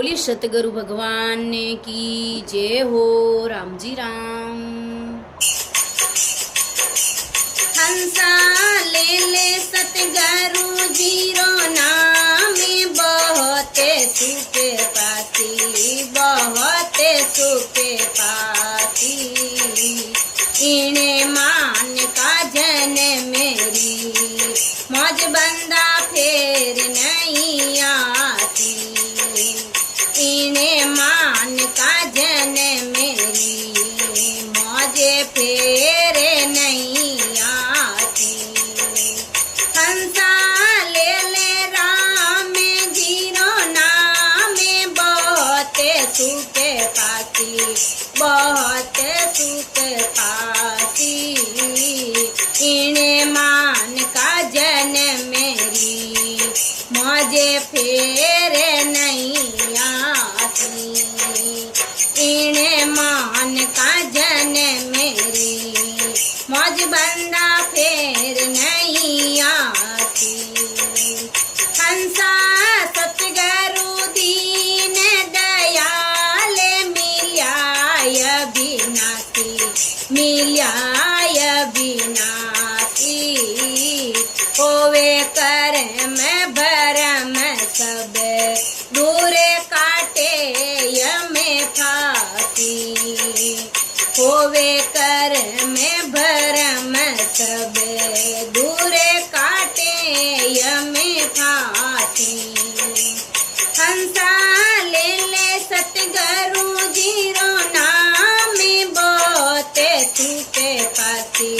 बोली सतगुरु भगवान की जय हो। राम जी राम। हंसा ले ले सतगुरु जीरो नाम, बहुत सुख पाती, बहुत सुख पाती। इन्हें मान का जन मेरी, मौज बंदा फेर नहीं आती। इन्हें मान का जन मेरी, मौजे फेर नहीं आती। हंसा ले ले राम जीरो नाम, बहुत सुख पाती, बहुत सुख पाती। इन्हें मान का जन मेरी, मौजे फेर नहीं आती। इन्हें मान का जन मेरी, मौज बंदा फेर नहीं आती। हंसा सतगुरु दीन दयाल, मिल्याय विनाशी, मिल्याय विनाशी। होवे कर्म भरम सब, दूर काटे यम फांसी। होवे कर्म भरम सब, दूर काटे यम फांसी। हंसा ले ले सतगुरु जीरो नाम, बहुत सुख पाती,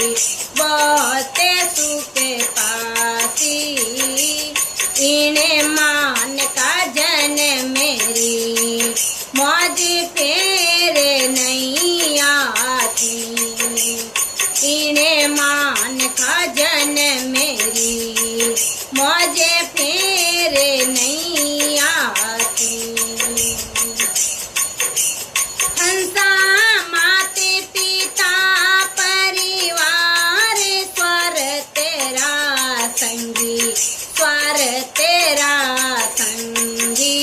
बहुत सुख पाती। इन्हें मान का जन मेरी, मौज फेर नहीं आती। इन्हें मान का जन मेरी, मौज फेर नहीं आती। हंसा माते पिता परिवार, स्वर तेरा संगी, स्वर तेरा संगी।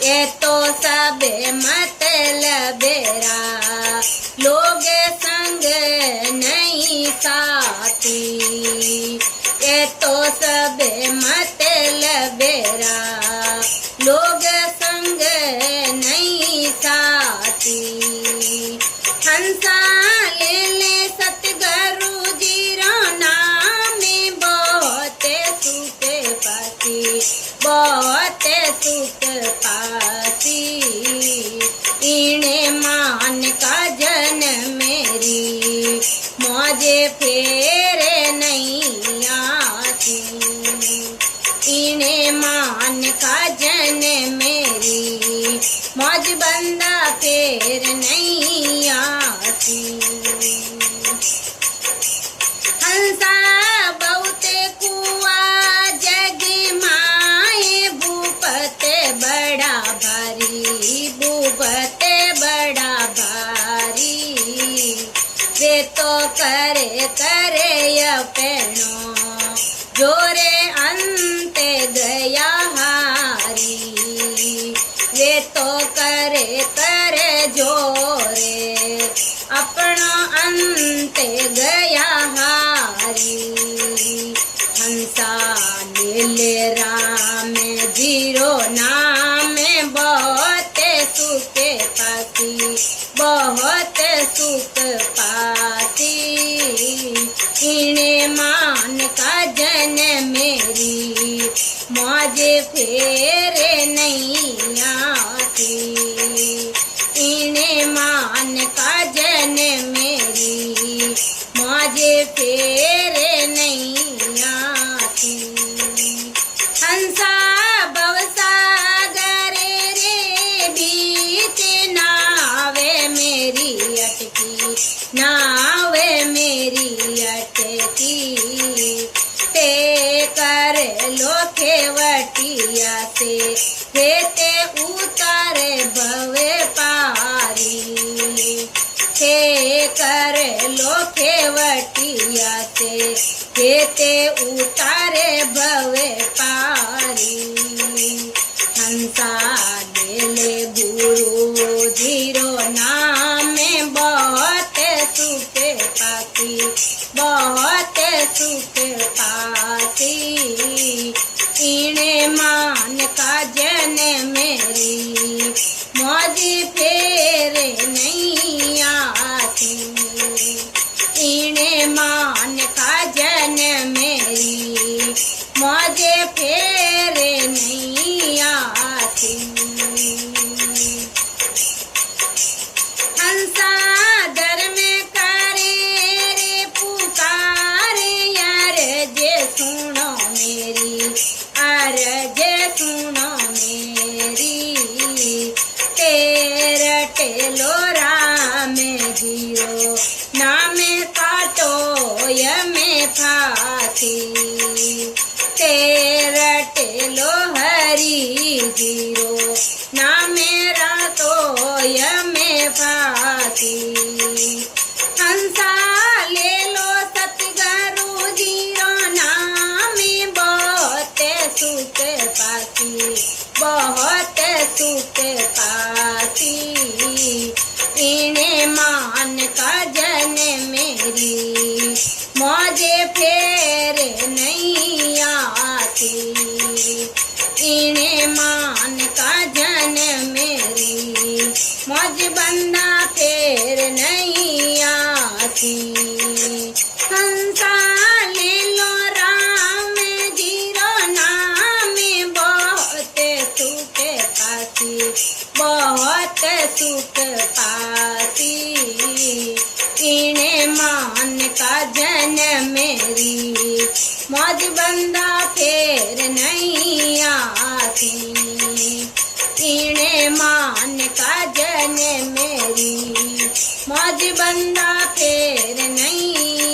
ये तो सब मतलबेरा, लोग संग नहीं साथी। ये तो सब मतलबेरा, लोग संग नहीं साथी। हंसा ले ले सतगुरु जीरो नाम, बहुत सुख पाती, बहुत सुख पाती। इन्हें मान का जन मेरी, मौजे फेर नहीं आती। इन्हें मान का जन मेरी, मौज बंदा फेर नहीं आती। हंसा बहुत कुआ जग माए, भूपत बड़ा भारी, भूपत बड़ा भारी। वे तो करे करे अपनो, जोरे अंत गया हारी। वे तो करे करे जोरे, अपना अंत गया हारी। हंसा ले ले राम जीरो नाम, बहुत सुख पाती, बहुत सुख पाती। इन्हें मान का जन मेरी, मौज फेर नहीं आती। इन्हें मान का जन मेरी, मौज फेर नहीं आती। हंसा भवसागर रे बीच, नावे मेरी अटकी, नावे मेरी अटकी। ते कर लोखे वटिया से, हेते उतारे भवे पारी। ते कर लोखे वटिया से, हेते उतारे भवे पारी। हंसा खेले गुरु जीरो नाम बहुत सुख पाती, बहुत सुख पाती। इने मान का जन मेरी मौज फेर नहीं आती। इने मान का जन मेरी मौज फेर नहीं आती। हंसादर में करे रे पुकारे अर्ज सुनो मेरी, अर्ज सुनो मेरी। तेरा टेलो राम जीरो नाम काटो यमे फांसी। तेरा टेलो हरि जीरो नाम रातो यमे फांसी। हंसा ले लो सतगुरु जीरो नाम बहुत सुख पाती, बहुत सुख पाती। इने मान का जन मेरी मौजे फेर नहीं आती। इने मान का जन मेरी मौज बंदा फेर नहीं आती। हंसा ले लो राम जीरो नाम बहुत सुख पाती, बहुत सुख पाती। इने मान का जन मेरी मौज बंदा फेर नहीं आती। इने मान का जन मेरी मौज बंदा फेर नहीं